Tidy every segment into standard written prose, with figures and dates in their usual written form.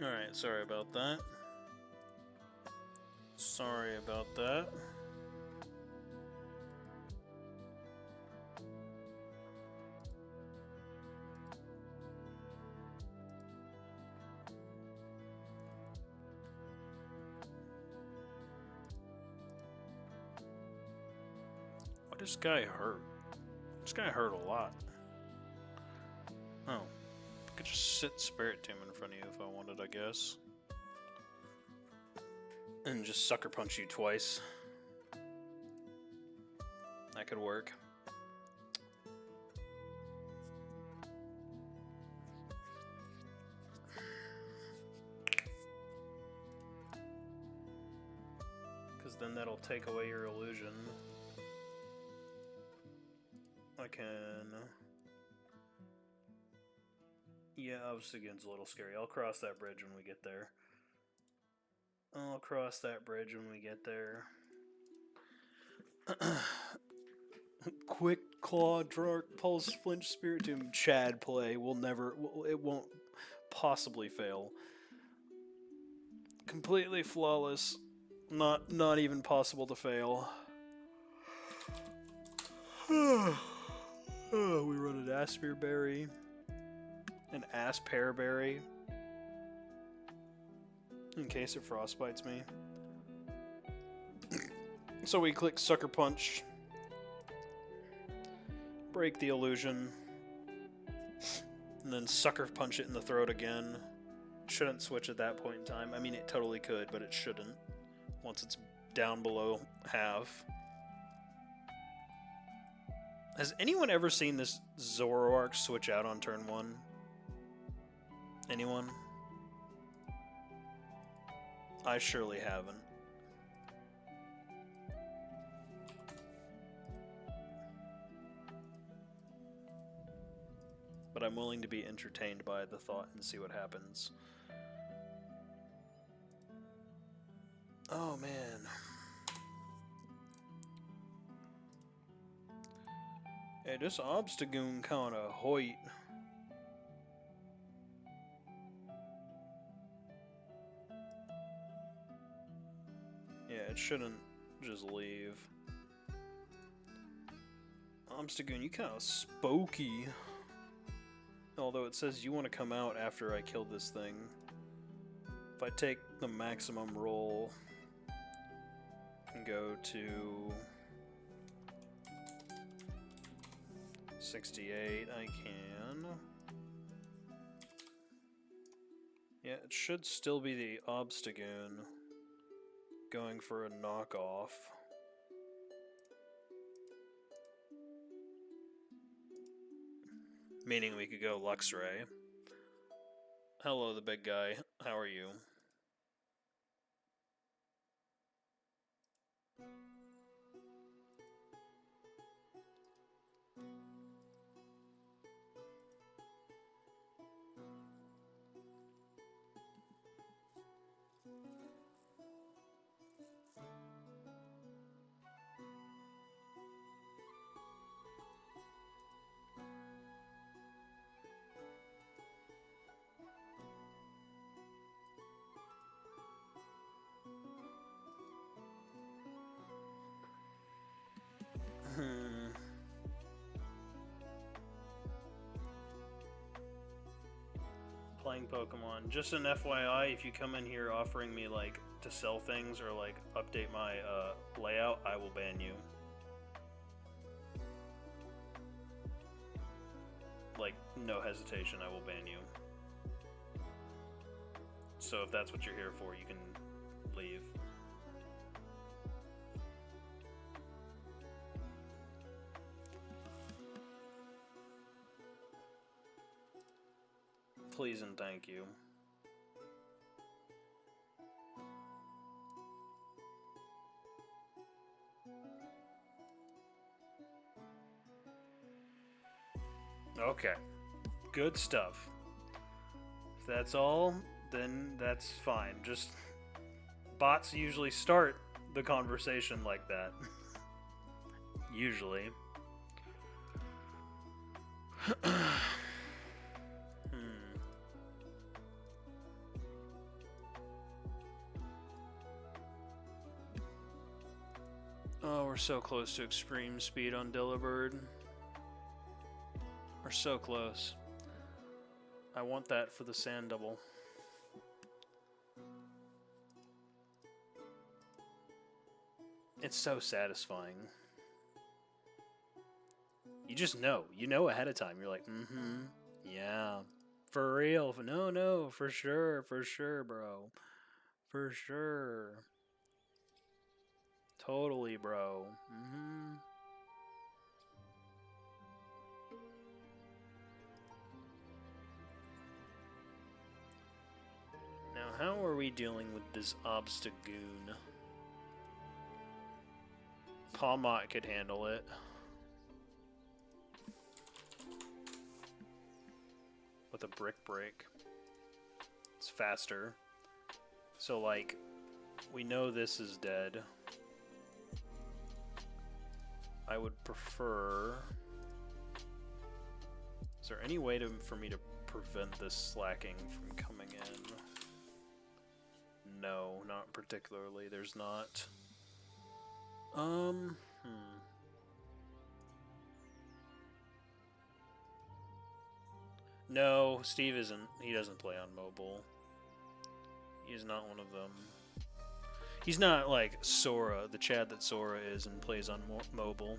Alright, sorry about that. Sorry about that. Why does this guy hurt? This guy hurt a lot. Oh. I could just sit Spirit Tomb in front of you if I wanted, I guess. And just sucker punch you twice. That could work. Because then that'll take away your illusion. I can... Yeah, Obstagoon's a little scary. I'll cross that bridge when we get there. I'll cross that bridge when we get there. Quick Claw, Dark Pulse, Flinch, Spirit Tomb, Chad play will never... It won't possibly fail. Completely flawless. Not even possible to fail. We run an Aspearberry. An Aspearberry. In case it frostbites me. So we click Sucker Punch. Break the illusion. And then Sucker Punch it in the throat again. Shouldn't switch at that point in time. I mean, it totally could, but it shouldn't. Once it's down below half. Has anyone ever seen this Zoroark switch out on turn 1? Anyone? I surely haven't. But I'm willing to be entertained by the thought and see what happens. Oh, man. Hey, this Obstagoon kinda hoit. Yeah, it shouldn't just leave. Obstagoon, you kinda spooky. Although it says you want to come out after I kill this thing. If I take the maximum roll and go to 68, I can. Yeah, it should still be the Obstagoon going for a knockoff. Meaning we could go Luxray. Hello, the big guy. How are you? Playing Pokemon. Just an FYI, if you come in here offering me, like, to sell things or, like, update my, layout, I will ban you. Like, no hesitation, I will ban you. So if that's what you're here for, you can leave. Please and thank you. Okay. Good stuff. If that's all, then that's fine. Just bots usually start the conversation like that. Usually. we're so close to extreme speed on Delibird. We're so close. I want that for the sand double. It's so satisfying. You just know. You know ahead of time. You're like, mm-hmm, yeah. For real. No, for sure, bro. For sure. Totally, bro. Mm-hmm. Now, how are we dealing with this Obstagoon? Palmot could handle it. With a brick break. It's faster. So, like, we know this is dead. I would prefer... Is there any way for me to prevent this slacking from coming in? No, not particularly. There's not. No, Steve isn't. He doesn't play on mobile. He's not one of them. He's not like Sora, the Chad that Sora is and plays on mobile.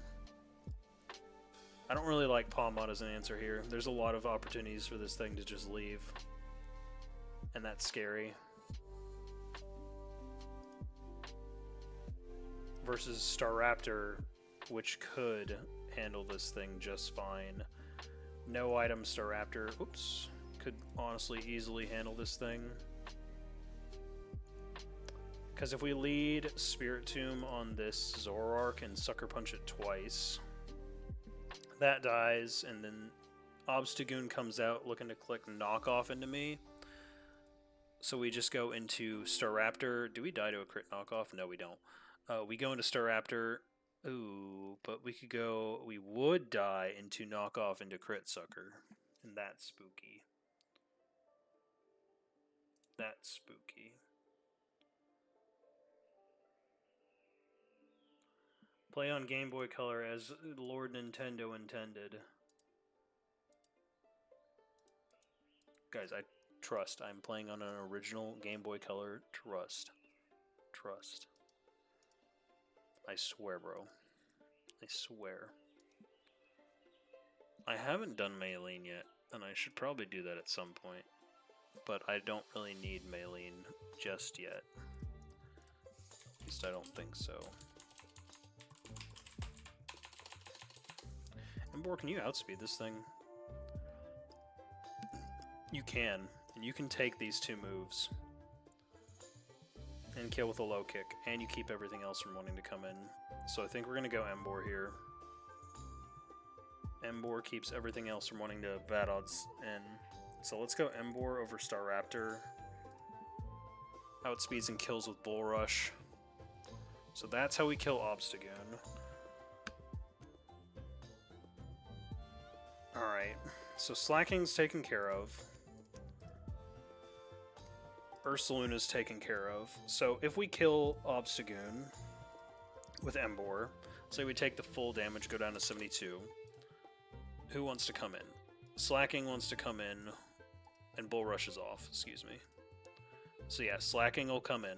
I don't really like Palmot as an answer here. There's a lot of opportunities for this thing to just leave. And that's scary. Versus Staraptor, which could handle this thing just fine. No item Staraptor, oops, could honestly easily handle this thing. Because if we lead Spiritomb on this Zoroark and Sucker Punch it twice, that dies, and then Obstagoon comes out looking to click Knockoff into me. So we just go into Staraptor. Do we die to a crit Knockoff? No, we don't. We go into Staraptor. Ooh, but we could go... We would die into Knockoff into Crit Sucker. And that's spooky. That's spooky. Play on Game Boy Color as Lord Nintendo intended. Guys, I trust. I'm playing on an original Game Boy Color. Trust. Trust. I swear, bro. I swear. I haven't done Maylene yet, and I should probably do that at some point. But I don't really need Maylene just yet. At least I don't think so. Emboar, can you outspeed this thing? You can. And you can take these two moves. And kill with a low kick, and you keep everything else from wanting to come in. So I think we're going to go Emboar here. Emboar keeps everything else from wanting to Vadod's in. So let's go Emboar over Staraptor. Outspeeds and kills with Bull Rush. So that's how we kill Obstagoon. Alright, so Slacking's taken care of. Ursaluna's taken care of. So if we kill Obstagoon with Emboar, say we take the full damage, go down to 72, who wants to come in? Slacking wants to come in, and Bull Rush is off, excuse me. So yeah, Slacking will come in.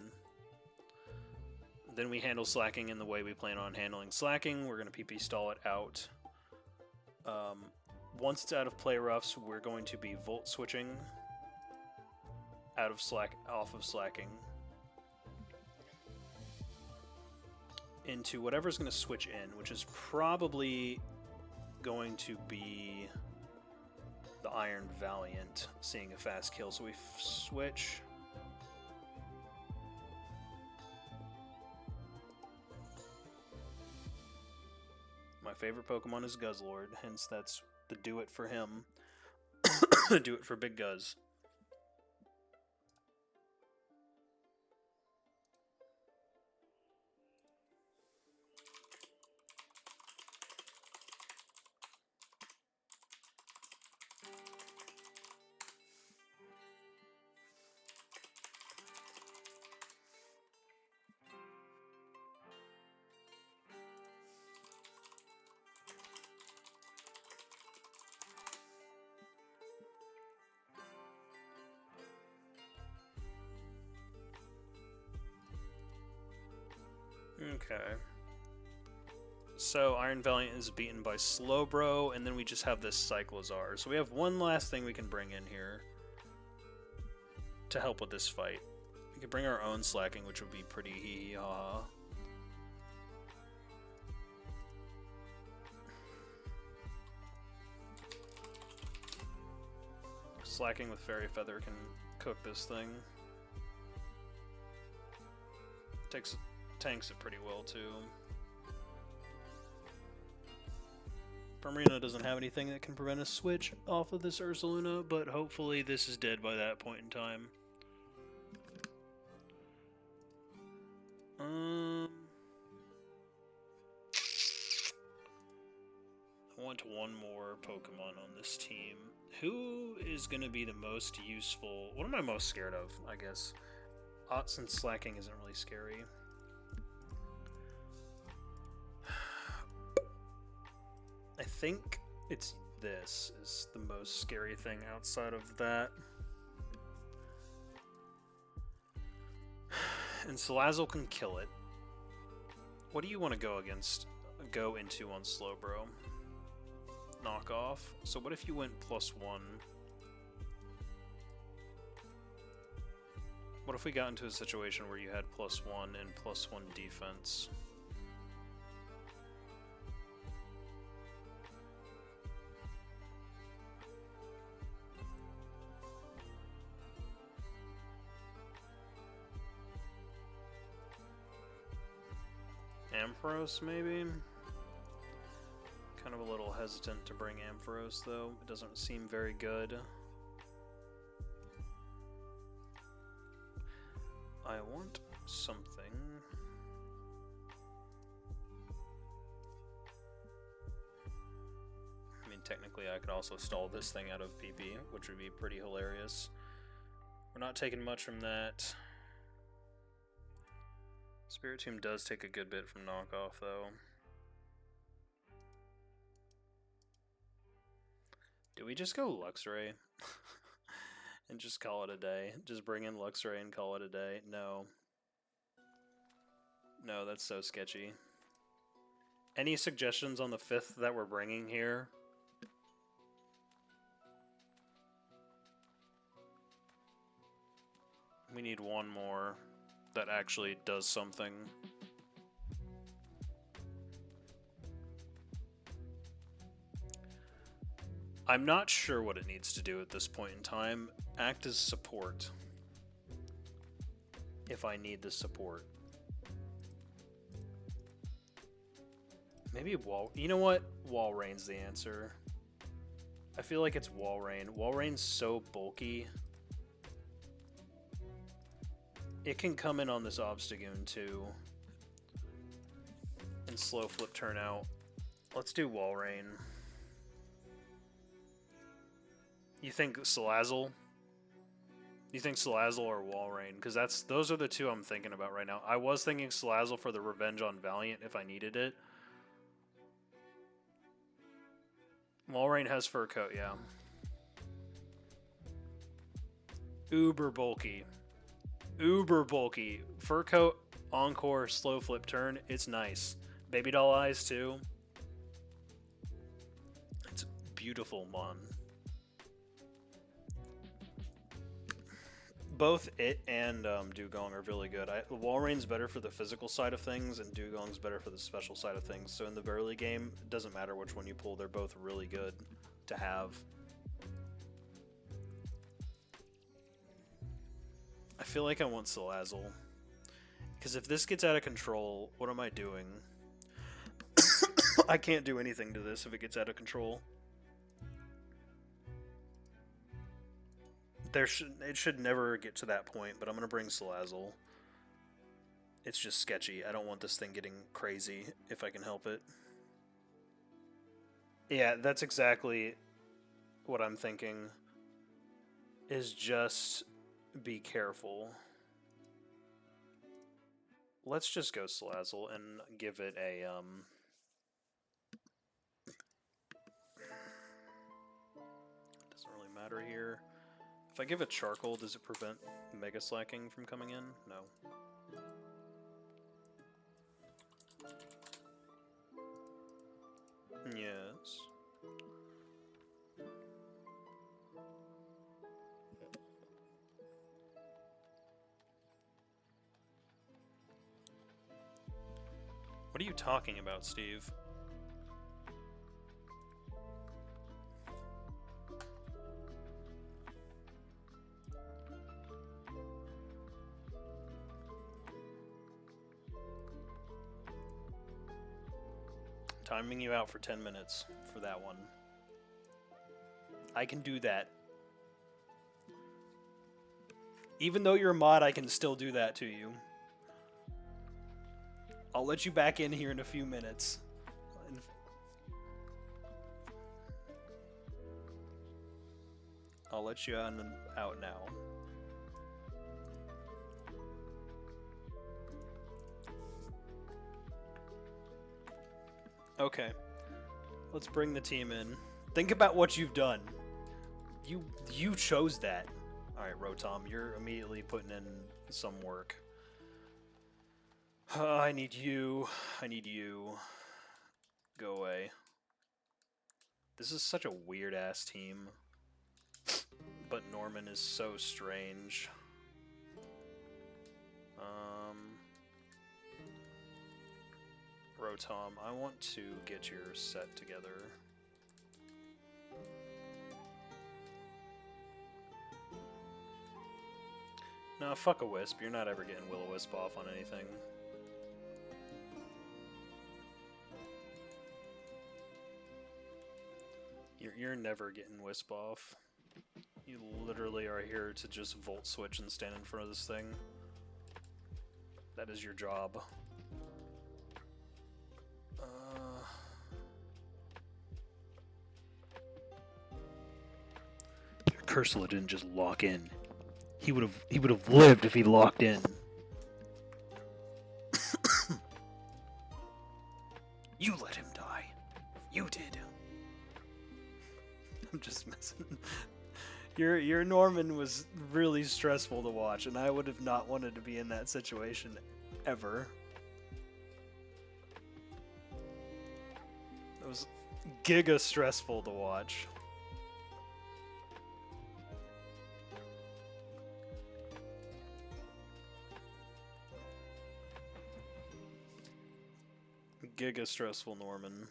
Then we handle Slacking in the way we plan on handling Slacking. We're going to PP stall it out. Once it's out of play roughs, we're going to be Volt switching off of Slacking into whatever's going to switch in, which is probably going to be the Iron Valiant, seeing a fast kill. So we switch. My favorite Pokemon is Guzzlord, hence that's the do it for him. Do it for Big Guzz. Okay. So Iron Valiant is beaten by Slowbro, and then we just have this Cyclozar. So we have one last thing we can bring in here to help with this fight. We could bring our own Slacking, which would be pretty hee-hee-ha-ha. Slacking with Fairy Feather can cook this thing. Tanks it pretty well too. Primarina doesn't have anything that can prevent a switch off of this Ursaluna, but hopefully this is dead by that point in time. I want one more Pokemon on this team. Who is going to be the most useful? What am I most scared of, I guess? Since Slacking isn't really scary. I think it's this is the most scary thing outside of that. And Salazzle can kill it. What do you want to go into on Slowbro? Knockoff. So what if you went +1? What if we got into a situation where you had +1 and +1 defense? Ampharos, maybe? Kind of a little hesitant to bring Ampharos, though. It doesn't seem very good. I want something. I mean, technically I could also stall this thing out of PP, which would be pretty hilarious. We're not taking much from that. Spiritomb does take a good bit from Knockoff, though. Do we just go Luxray? And just call it a day? Just bring in Luxray and call it a day? No. No, that's so sketchy. Any suggestions on the 5th that we're bringing here? We need one more that actually does something. I'm not sure what it needs to do at this point in time. Act as support. If I need the support. Maybe Wall... You know what? Walreign's the answer. I feel like it's Walrein. Walreign's so bulky. It can come in on this Obstagoon too. And slow flip turn out. Let's do Walrein. You think Salazzle? You think Salazzle or Walrein? Because those are the two I'm thinking about right now. I was thinking Salazzle for the Revenge on Valiant if I needed it. Walrein has Fur Coat, yeah. Uber bulky. Uber bulky. Fur Coat, Encore, slow flip turn. It's nice. Baby doll eyes too. It's beautiful, man. Both it and Dugong are really good. Walreign's better for the physical side of things, and Dugong's better for the special side of things. So in the Burly game, it doesn't matter which one you pull. They're both really good to have. I feel like I want Salazzle. Because if this gets out of control, what am I doing? I can't do anything to this if it gets out of control. It should never get to that point, but I'm going to bring Salazzle. It's just sketchy. I don't want this thing getting crazy if I can help it. Yeah, that's exactly what I'm thinking. Is just be careful. Let's just go Salazzle and give it a doesn't really matter here. If I give it Charcoal, does it prevent Mega Slacking from coming in? No. Yes. What are you talking about, Steve? Timing you out for 10 minutes for that one. I can do that. Even though you're a mod, I can still do that to you. I'll let you back in here in a few minutes. I'll let you out now. Okay. Let's bring the team in. Think about what you've done. You chose that. Alright, Rotom, you're immediately putting in some work. I need you. I need you. Go away. This is such a weird-ass team. But Norman is so strange. Rotom, I want to get your set together. No, fuck a Wisp. You're not ever getting Will-O-Wisp off on anything. You're never getting Wisp off. You literally are here to just Volt Switch and stand in front of this thing. That is your job. Your Cursula didn't just lock in. He would have lived if he locked in. You let him die. You did. I'm just messing. Your Norman was really stressful to watch, and I would have not wanted to be in that situation ever. It was giga stressful to watch. Giga stressful Norman.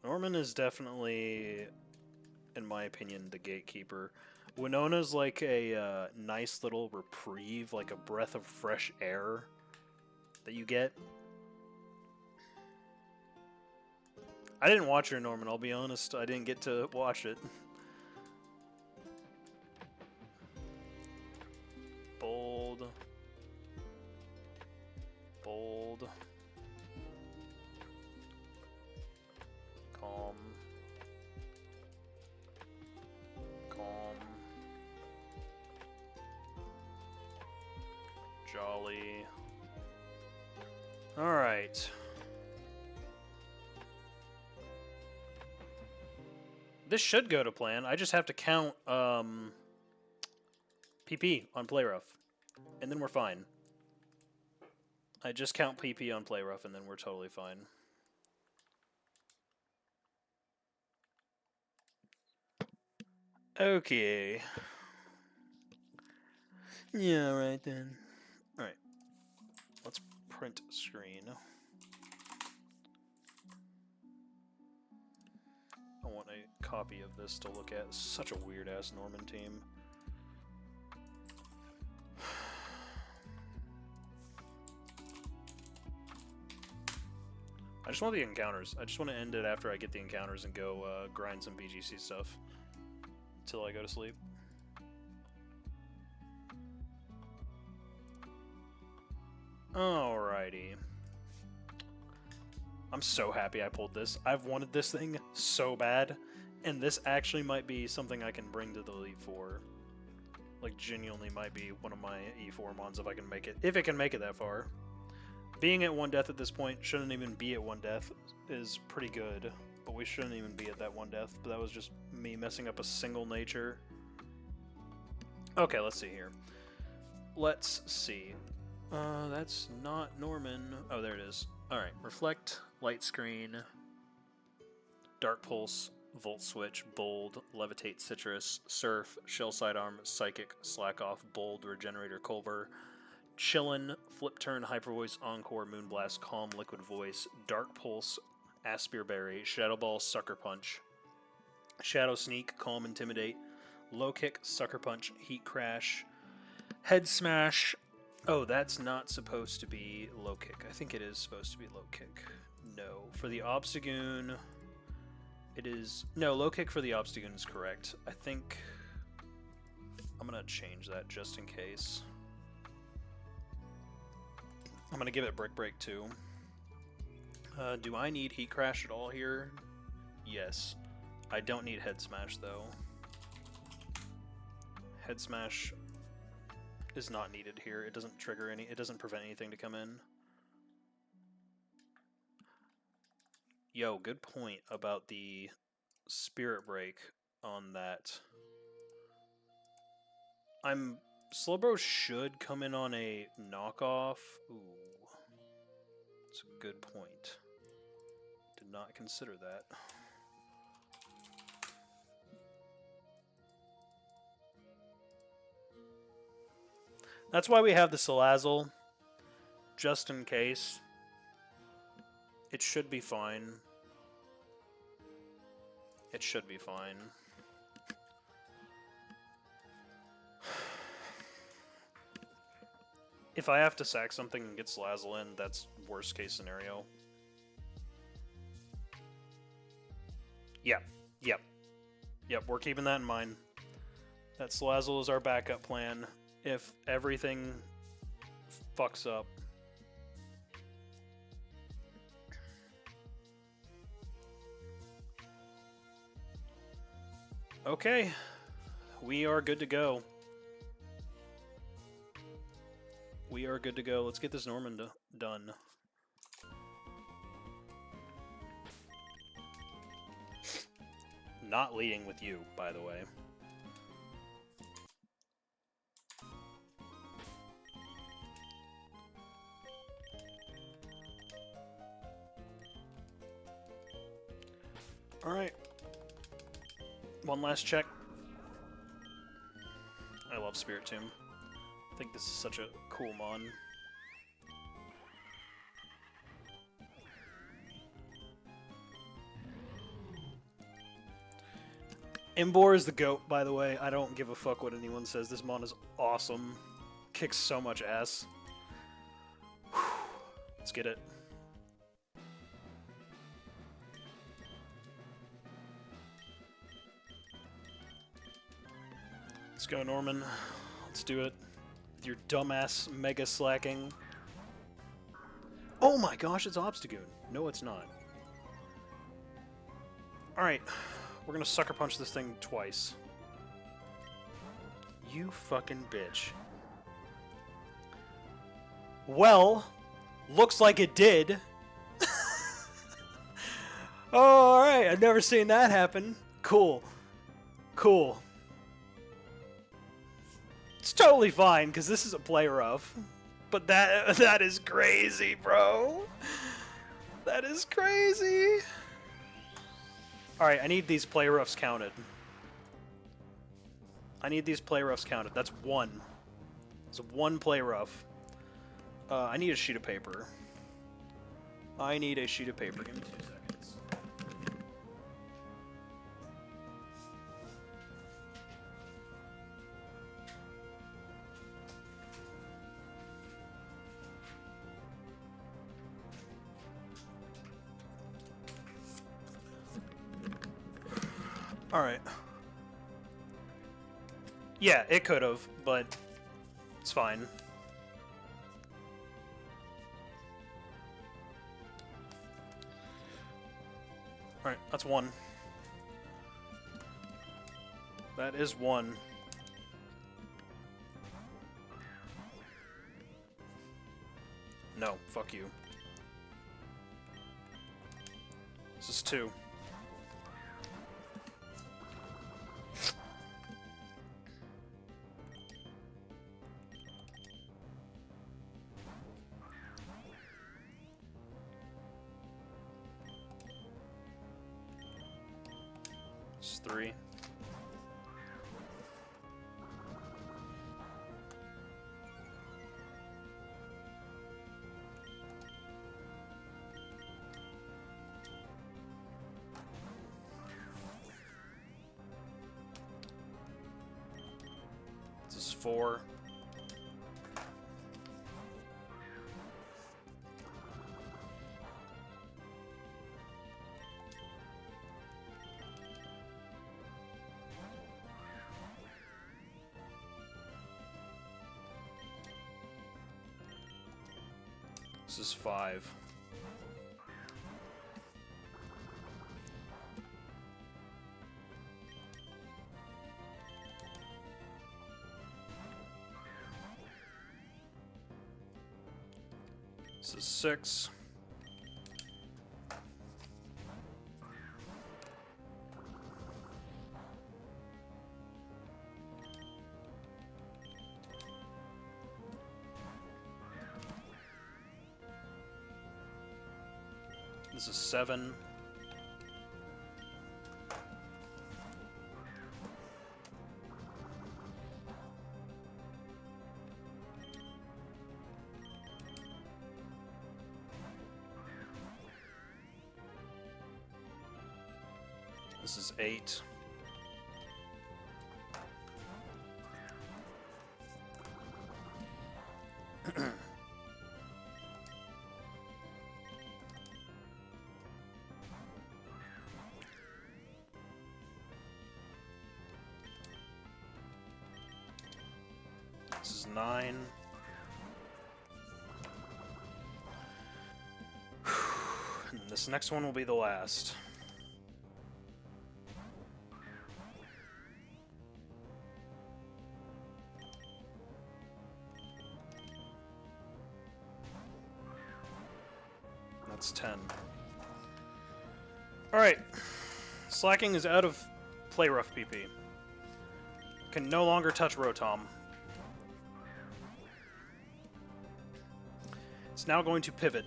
Norman is definitely, in my opinion, the gatekeeper. Winona's like a nice little reprieve, like a breath of fresh air that you get. I didn't watch your Norman, I'll be honest. I didn't get to watch it. Bold. Bold. Calm. Calm. Jolly. Alright. This should go to plan. I just have to count PP on Play Rough. And then we're fine. I just count PP on Play Rough and then we're totally fine. Okay. Yeah, right then. Alright. Let's print screen. I want a copy of this to look at. Such a weird-ass Norman team. I just want the encounters. I just want to end it after I get the encounters and go grind some BGC stuff. Till I go to sleep. Alrighty. I'm so happy I pulled this. I've wanted this thing so bad, and this actually might be something I can bring to the Elite Four. Like, genuinely might be one of my E4 mons if I can make it. If it can make it that far. Being at 1 death at this point, shouldn't even be at 1 death, is pretty good. But we shouldn't even be at that 1 death. But that was just me messing up a single nature. Okay, let's see here. Let's see. That's not Norman. Oh, there it is. Alright, reflect, light screen. Dark Pulse, Volt Switch, Bold, Levitate, Citrus, Surf, Shell Sidearm, Psychic, Slack Off, Bold, Regenerator, Culver, Chillin, Flip Turn, Hyper Voice, Encore, Moonblast, Calm, Liquid Voice, Dark Pulse, Aspir Berry, Shadow Ball, Sucker Punch, Shadow Sneak, Calm, Intimidate, Low Kick, Sucker Punch, Heat Crash, Head Smash. Oh, that's not supposed to be Low Kick. I think it is supposed to be Low Kick. No. For the Obstagoon, it is... No, Low Kick for the Obstagoon is correct. I think... I'm going to change that just in case. I'm going to give it Brick Break too. Do I need Heat Crash at all here? Yes. I don't need Head Smash though. Head Smash is not needed here. It doesn't trigger any, it doesn't prevent anything to come in. Yo, good point about the Spirit Break on that. Slowbro should come in on a knockoff. Ooh. That's a good point. Did not consider that. That's why we have the Salazzle, just in case. It should be fine. It should be fine. If I have to sack something and get Salazzle in, that's worst case scenario. Yep, we're keeping that in mind. That Salazzle is our backup plan if everything fucks up. Okay, we are good to go. We are good to go. Let's get this Norman done. Not leading with you, by the way. Alright. One last check. I love Spiritomb. I think this is such a cool mon. Imbor is the GOAT, by the way. I don't give a fuck what anyone says. This mon is awesome. Kicks so much ass. Whew. Let's get it. Let's go, Norman. Let's do it. With your dumbass mega slacking. Oh my gosh, it's Obstagoon. No, it's not. Alright. We're gonna sucker punch this thing twice. You fucking bitch. Well, looks like it did. Oh, alright. I've never seen that happen. Cool. Cool. It's totally fine, because this is a play rough. But that is crazy, bro. That is crazy. Alright, I need these play roughs counted. I need these play roughs counted. That's one. It's one play rough. I need a sheet of paper. I need a sheet of paper. Give me 2 seconds. Alright. Yeah, it could have, but it's fine. Alright, that's one. That is one. No, fuck you. This is two. It's 3. This is 4. This is 5. This is 6. This is 7. This is 8. This is 9. And this next one will be the last. That's 10. Alright. Slacking is out of play rough PP. Can no longer touch Rotom. It's now going to pivot.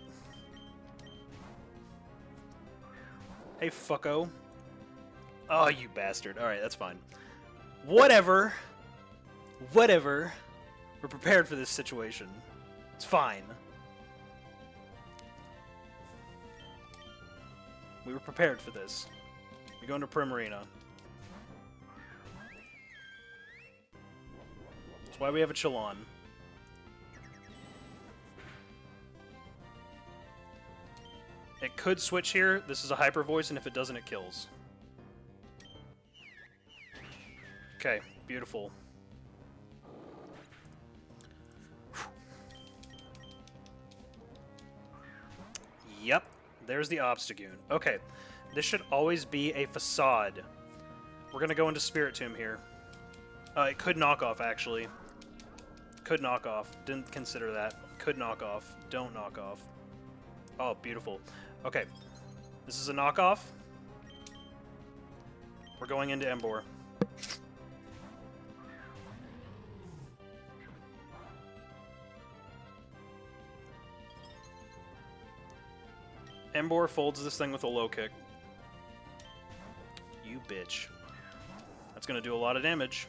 Hey, fucko. Oh, you bastard. Alright, that's fine. Whatever. Whatever. We're prepared for this situation. It's fine. We were prepared for this. We go into Primarina. That's why we have a Chillon. It could switch here. This is a Hyper Voice, and if it doesn't, it kills. Okay, beautiful. Yep, there's the Obstagoon. Okay, this should always be a Facade. We're gonna go into Spirit Tomb here. It could knock off, actually. Could knock off. Didn't consider that. Could knock off. Don't knock off. Oh, beautiful. Okay, this is a knockoff. We're going into Emboar. Emboar folds this thing with a low kick. You bitch. That's gonna do a lot of damage.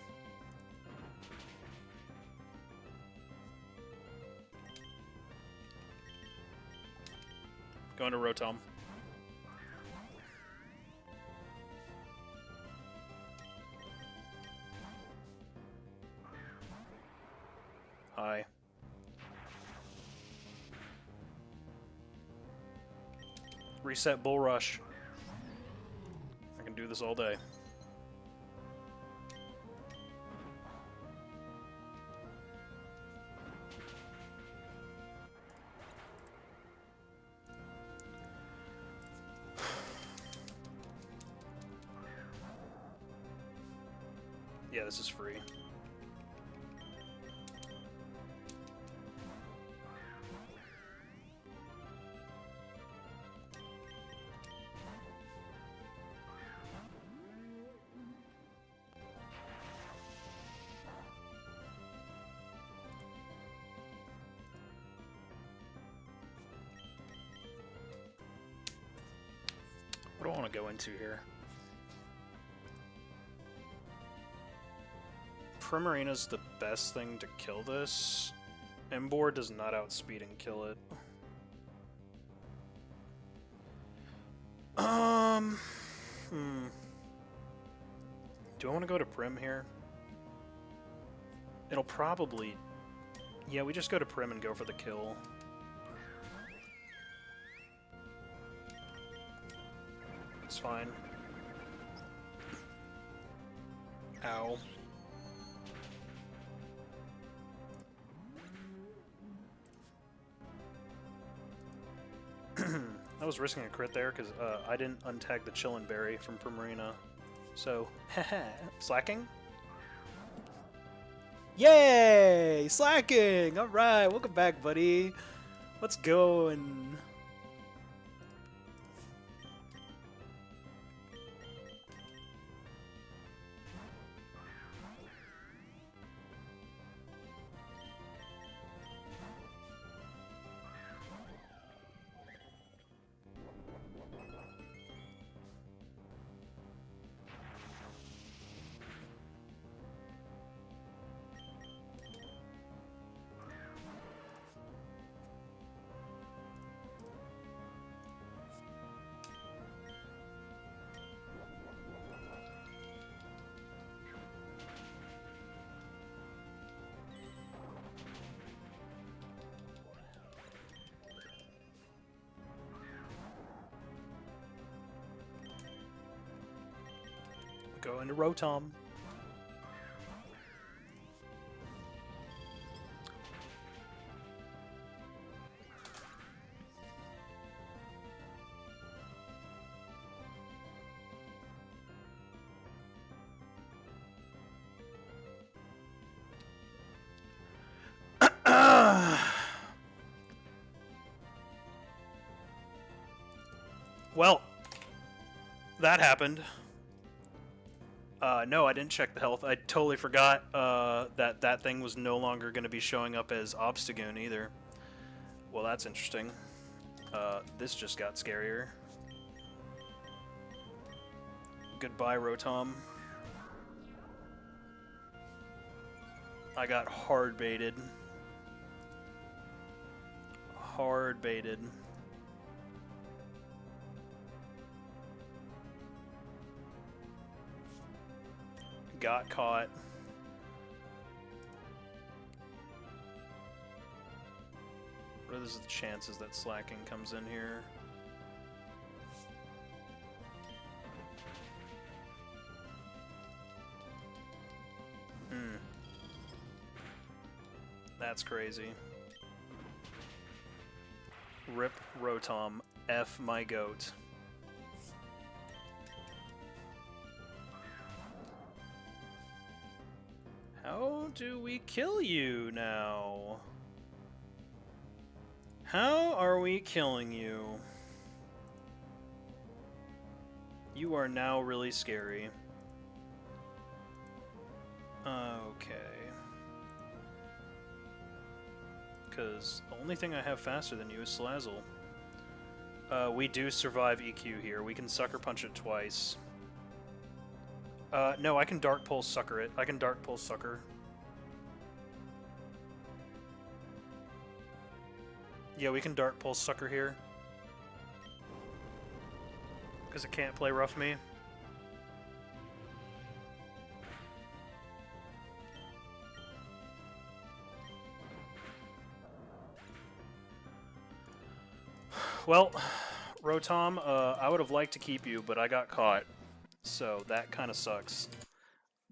Going to Rotom. Hi. Reset Bull Rush. I can do this all day. Yeah, this is free. What do I want to go into here? Primarina's the best thing to kill this. Embor does not outspeed and kill it. Do I want to go to Prim here? It'll probably... Yeah, we just go to Prim and go for the kill. It's fine. Ow. I was risking a crit there because I didn't untag the Chillin' Berry from Primarina. So, haha, slacking? Yay! Slacking! Alright, welcome back, buddy. Let's go and... Go into Rotom. Well, that happened. No, I didn't check the health. I totally forgot that that thing was no longer going to be showing up as Obstagoon either. Well, that's interesting. This just got scarier. Goodbye, Rotom. I got hard baited. Hard baited. Got caught. What are the chances that Slacking comes in here? That's crazy. Rip Rotom, F my goat. How do we kill you now? How are we killing you? You are now really scary. Okay. Because the only thing I have faster than you is Salazzle. We do survive EQ here. We can Sucker Punch it twice. No, I can Dark Pulse Sucker it. I can Dark Pulse Sucker. Yeah, we can Dark Pulse Sucker here. Because it can't play Rough Me. Well, Rotom, I would have liked to keep you, but I got caught. So that kind of sucks.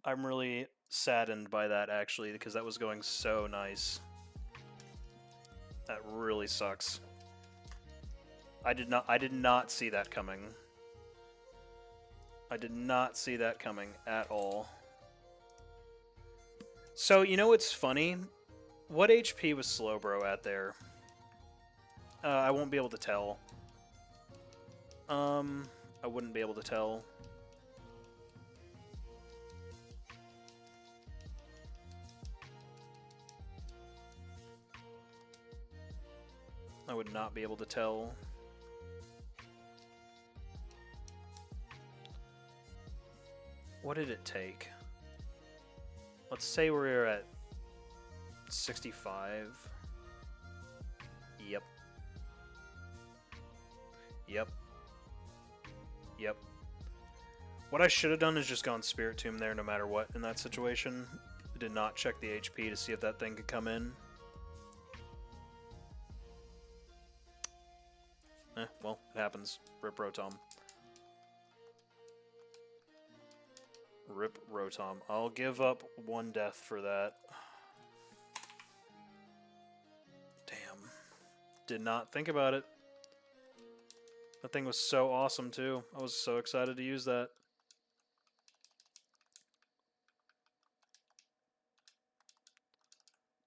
I'm really saddened by that, actually, because that was going so nice. That really sucks. I did not see that coming. I did not see that coming at all. So, you know what's funny? What HP was Slowbro at there? I won't be able to tell. I wouldn't be able to tell. I would not be able to tell. What did it take? Let's say we're at 65. Yep. Yep. Yep. What I should have done is just gone Spirit Tomb there no matter what in that situation. Did not check the HP to see if that thing could come in. Well, it happens. Rip Rotom. Rip Rotom. I'll give up 1 death for that. Damn. Did not think about it. That thing was so awesome, too. I was so excited to use that.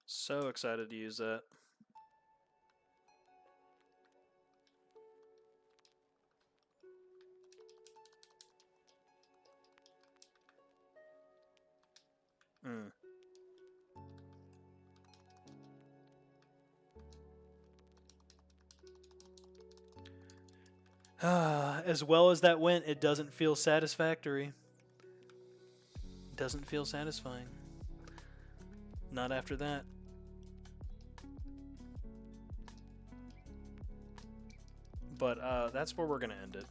So excited to use that. As well as that went, it doesn't feel satisfactory. It doesn't feel satisfying. Not after that. But that's where we're going to end it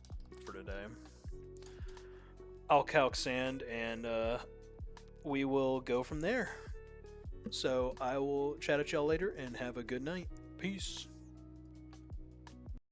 for today. I'll calc sand and we will go from there. So I will chat at y'all later and have a good night. Peace.